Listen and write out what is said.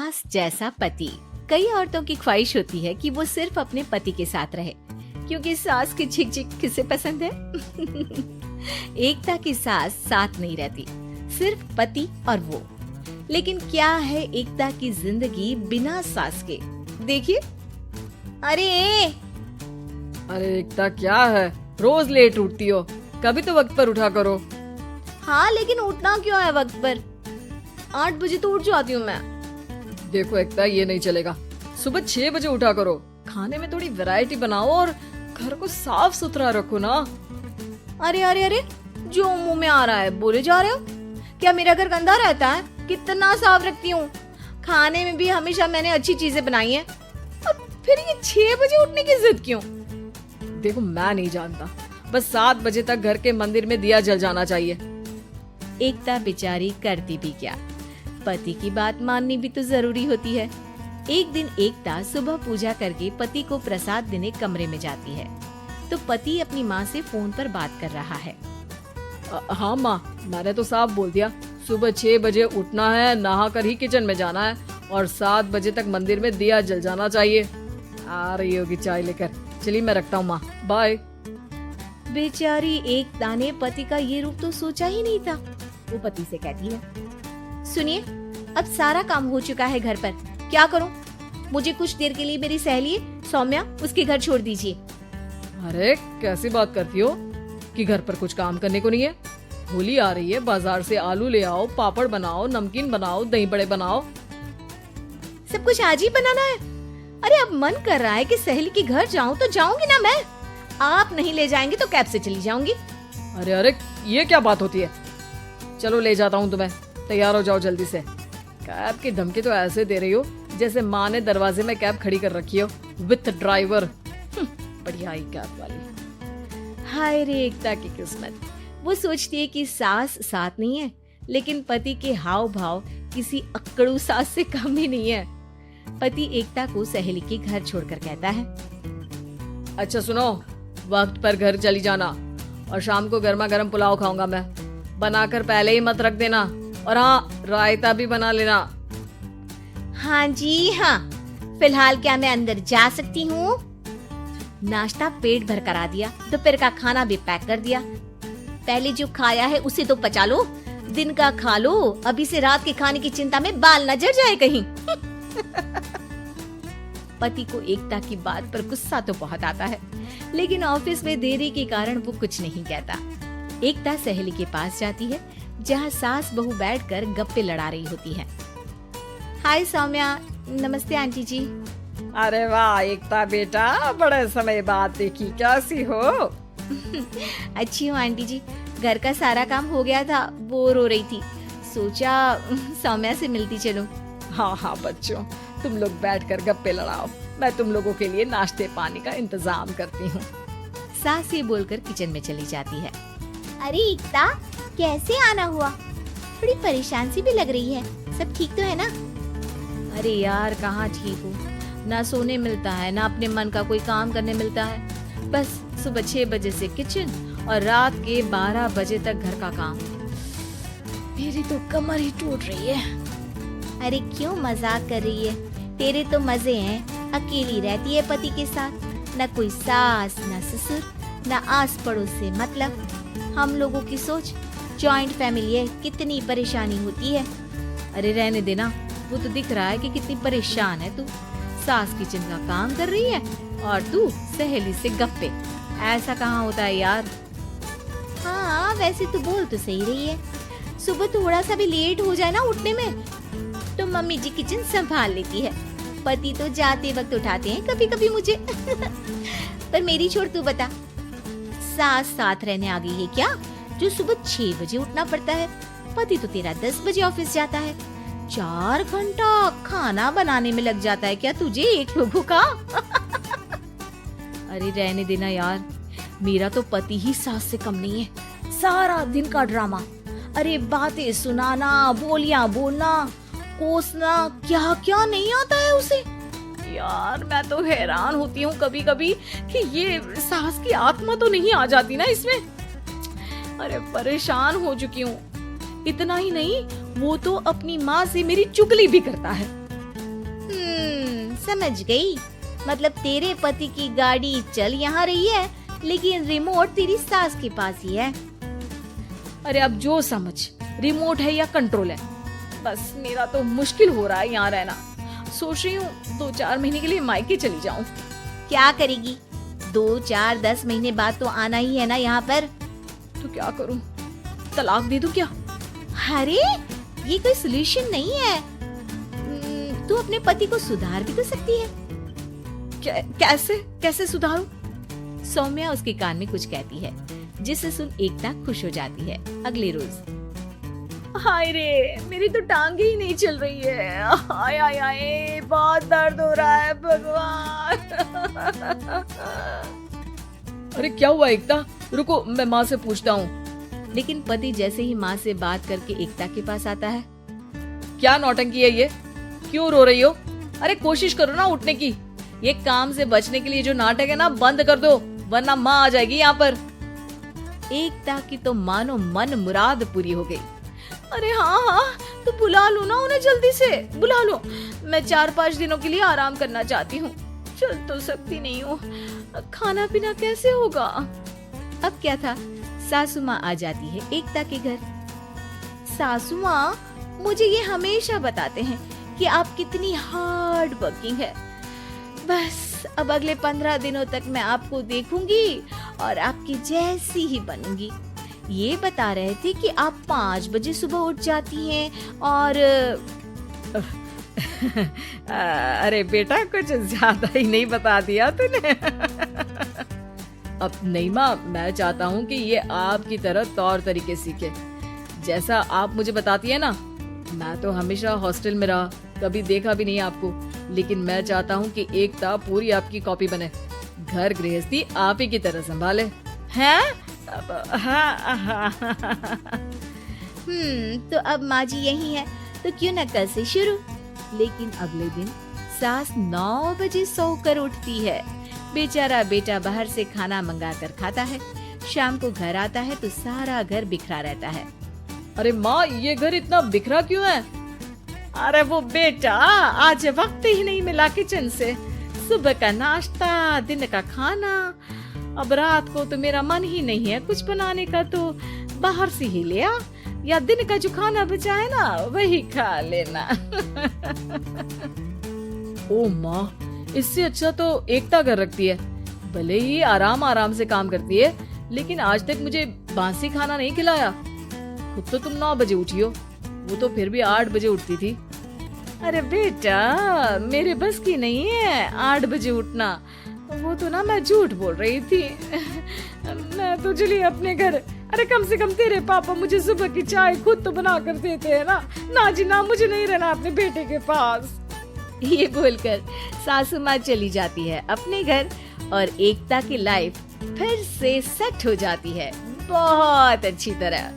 सास जैसा पति। कई औरतों की ख्वाहिश होती है कि वो सिर्फ अपने पति के साथ रहे, क्योंकि सास की झिक झिक किसे पसंद है। एकता की सास साथ नहीं रहती, सिर्फ पति और वो। लेकिन क्या है एकता की जिंदगी बिना सास के? देखिए। अरे एकता, क्या है रोज लेट उठती हो? कभी तो वक्त पर उठा करो। हाँ, लेकिन उठना क्यों है वक्त पर? 8 बजे तो उठ जाती हूँ मैं। देखो एकता, ये नहीं चलेगा। सुबह 6 बजे उठा करो। खाने में थोड़ी वैरायटी बनाओ और घर को साफ सुथरा रखो ना। अरे अरे अरे, जो मुंह में आ रहा है बोले जा रहे हो। क्या मेरा घर गंदा रहता है? कितना साफ रखती हूँ। खाने में भी हमेशा मैंने अच्छी चीजें बनाई हैं। अब फिर ये 6 बजे उठने की जिद क्यों? देखो, मैं नहीं जानता, बस 7 बजे तक घर के मंदिर में दिया जल जाना चाहिए। एकता बेचारी करती भी क्या, पति की बात माननी भी तो जरूरी होती है। एक दिन एकता सुबह पूजा करके पति को प्रसाद देने कमरे में जाती है, तो पति अपनी माँ से फोन पर बात कर रहा है। हाँ माँ, मैंने तो साफ बोल दिया, सुबह 6 बजे उठना है, नहा कर ही किचन में जाना है और 7 बजे तक मंदिर में दिया जल जाना चाहिए। आ रही होगी चाय लेकर। चलिए मैं रखता हूँ माँ, बाय। बेचारी एकता ने पति का ये रूप तो सोचा ही नहीं था। वो पति से कहती है, सुनिए, अब सारा काम हो चुका है घर पर, क्या करूं? मुझे कुछ देर के लिए मेरी सहेली सौम्या, उसके घर छोड़ दीजिए। अरे कैसी बात करती हो कि घर पर कुछ काम करने को नहीं है? होली आ रही है, बाजार से आलू ले आओ, पापड़ बनाओ, नमकीन बनाओ, दही बड़े बनाओ। सब कुछ आज ही बनाना है? अरे अब मन कर रहा है कि सहेली के घर जाऊं तो जाऊंगी ना मैं। आप नहीं ले जाएंगे तो कैब से चली जाऊंगी। अरे अरे, ये क्या बात होती है? चलो ले जाता हूँ तुम्हें, तैयार हो जाओ जल्दी से। कैब की धमकी तो ऐसे दे रही हो जैसे माँ ने दरवाजे में कैब खड़ी कर रखी हो विथ ड्राइवर। बढ़िया ही कैब वाली। हाय रे एकता की किस्मत। वो सोचती है कि सास साथ नहीं है, लेकिन पति के हाव भाव किसी अक्कड़ू सास से कम ही नहीं है। पति एकता को सहेली के घर छोड़कर कहता है, अच्छा सुनो, वक्त पर घर चली जाना और शाम को गर्मा गर्म पुलाव खाऊंगा मैं। बनाकर पहले ही मत रख देना, और हाँ, रायता भी बना लेना। हाँ जी हाँ, फिलहाल क्या मैं अंदर जा सकती हूँ? नाश्ता पेट भर करा दिया, दोपहर का खाना भी पैक कर दिया। पहले जो खाया है उसे तो पचा लो, दिन का खा लो, अभी से रात के खाने की चिंता में बाल न जल जाए कहीं। पति को एकता की बात पर गुस्सा तो बहुत आता है, लेकिन ऑफिस में देरी के कारण वो कुछ नहीं कहता। एकता सहेली के पास जाती है, जहाँ सास बहू बैठकर गप्पे लड़ा रही होती है। हाय सौम्या, नमस्ते आंटी जी। अरे वाह एकता बेटा, बड़े समय बाद देखी, कैसी हो? अच्छी हूँ आंटी जी, घर का सारा काम हो गया था, बोर हो रही थी, सोचा सौम्या से मिलती चलूं। हाँ हाँ बच्चों, तुम लोग बैठकर गप्पे लड़ाओ, मैं तुम लोगों के लिए नाश्ते पानी का इंतजाम करती हूँ। सास ये बोलकर किचन में चली जाती है। अरे एकता, कैसे आना हुआ? थोड़ी परेशान सी भी लग रही है, सब ठीक तो है ना? अरे यार, कहाँ ठीक हूँ, ना सोने मिलता है, ना अपने मन का कोई काम करने मिलता है। बस सुबह 6 बजे से किचन और रात के 12 बजे तक घर का काम। मेरी तो कमर ही टूट रही है। अरे क्यों मजाक कर रही है? तेरे तो मजे हैं, अकेली रहती है पति के साथ, न कोई सास न ससुर, न आस पड़ोस से मतलब। हम लोगों की सोच, जॉइंट फैमिली है, कितनी परेशानी होती है। अरे रहने देना, वो तो दिख रहा है कि कितनी परेशान है तू। सास किचन का काम कर रही है और तू सहेली से गप्पे। ऐसा कहाँ होता है यार। हाँ वैसे तो बोल तो सही रही है, सुबह थोड़ा सा भी लेट हो जाए ना उठने में तो मम्मी जी किचन संभाल लेती है, पति तो जाते वक्त उठाते हैं कभी कभी मुझे। पर मेरी छोड़, तू बता, सास साथ रहने आ गई है क्या, जो सुबह 6 बजे उठना पड़ता है? पति तो तेरा 10 बजे ऑफिस जाता है, 4 घंटा खाना बनाने में लग जाता है क्या तुझे 1 लोगों का? अरे रहने देना यार, मेरा तो पति ही सास से कम नहीं है। सारा दिन का ड्रामा, अरे बातें सुनाना, बोलियां बोलना, कोसना, क्या क्या नहीं आता है उसे। यार मैं तो हैरान होती हूँ कभी कभी कि ये सास की आत्मा तो नहीं आ जाती ना इसमें। अरे परेशान हो चुकी हूँ। इतना ही नहीं, वो तो अपनी माँ से मेरी चुगली भी करता है। समझ गई। मतलब तेरे पति की गाड़ी चल यहाँ रही है, लेकिन रिमोट तेरी सास के पास ही है। अरे अब जो समझ, रिमोट है या कंट्रोल है, बस मेरा तो मुश्किल हो रहा है यहाँ रहना। सोच रही हूँ 2-4 महीने के लिए मायके चली जाऊँ। क्या करेगी? 2-4-10 महीने बाद तो आना ही है ना यहाँ पर। तो क्या करूँ, तलाक दे दूँ क्या? अरे ये कोई सोल्यूशन नहीं है। तू अपने पति को सुधार भी तो सकती है। कैसे सुधारूं? सौम्या उसके कान में कुछ कहती है, जिसे सुन एकता खुश हो जाती है। अगले रोज हाय रे, मेरी तो टांगे ही नहीं चल रही है। हाय हाय हाय, बहुत दर्द हो रहा है भगवान। अरे क्या हुआ एकता? रुको, मैं माँ से पूछता हूँ। लेकिन पति जैसे ही माँ से बात करके एकता के पास आता है। क्या नौटंकी है ये? क्यों रो रही हो? अरे कोशिश करो ना उठने की। ये काम से बचने के लिए जो नाटक है ना, बंद कर दो, वरना माँ आ जाएगी यहाँ पर। एकता की तो मानो मन मुराद पूरी हो गई। अरे हाँ, तो बुला लो ना उन्हें, जल्दी से बुला लो। मैं 4-5 दिनों के लिए आराम करना चाहती हूँ। चल तो सकती नहीं हूँ, खाना पीना कैसे होगा? अब क्या था, सासू माँ आ जाती है एकता के घर। सासू माँ, मुझे ये हमेशा बताते हैं कि आप कितनी हार्ड वर्किंग है। बस अब अगले 15 दिनों तक मैं आपको देखूंगी और आपकी जैसी ही बनूंगी। ये बता रहे थे कि आप 5 बजे सुबह उठ जाती हैं और अरे बेटा, कुछ ज्यादा ही नहीं बता दिया तूने। अब नहीं माँ, मैं चाहता हूँ कि ये आपकी तरह तौर तरीके सीखे, जैसा आप मुझे बताती है ना। मैं तो हमेशा हॉस्टल में रहा, कभी देखा भी नहीं आपको, लेकिन मैं चाहता हूँ कि एकता पूरी आपकी कॉपी बने, घर गृहस्थी आप ही की तरह संभाले। हैं? तो अब माँ जी यही है, तो क्यों न कल से शुरू। लेकिन अगले दिन सास 9 बजे सोकर उठती है। बेचारा बेटा बाहर से खाना मंगा कर खाता है। शाम को घर आता है तो सारा घर बिखरा रहता है। अरे माँ, ये घर इतना बिखरा क्यों है? अरे वो बेटा, आज वक्त ही नहीं मिला किचन से। सुबह का नाश्ता, दिन का खाना, अब रात को तो मेरा मन ही नहीं है कुछ बनाने का, तो बाहर से ही ले आ, या दिन का जो खाना बचा है ना वही खा लेना। ओ माँ, इससे अच्छा तो एकता घर रखती है। भले ही आराम आराम से काम करती है, लेकिन आज तक मुझे बासी खाना नहीं खिलाया। खुद तो तुम 9 बजे उठी हो, वो तो फिर भी 8 बजे उठती थी। अरे बेटा, मेरे बस की नहीं है 8 बजे उठना। वो तो ना मैं झूठ बोल रही थी। मैं तो चली अपने घर। अरे कम से कम तेरे पापा मुझे सुबह की चाय खुद तो बना कर देते हैं ना। ना जी ना, मुझे नहीं रहना अपने बेटे के पास। ये बोलकर सासू माँ चली जाती है अपने घर और एकता की लाइफ फिर से सेट हो जाती है, बहुत अच्छी तरह।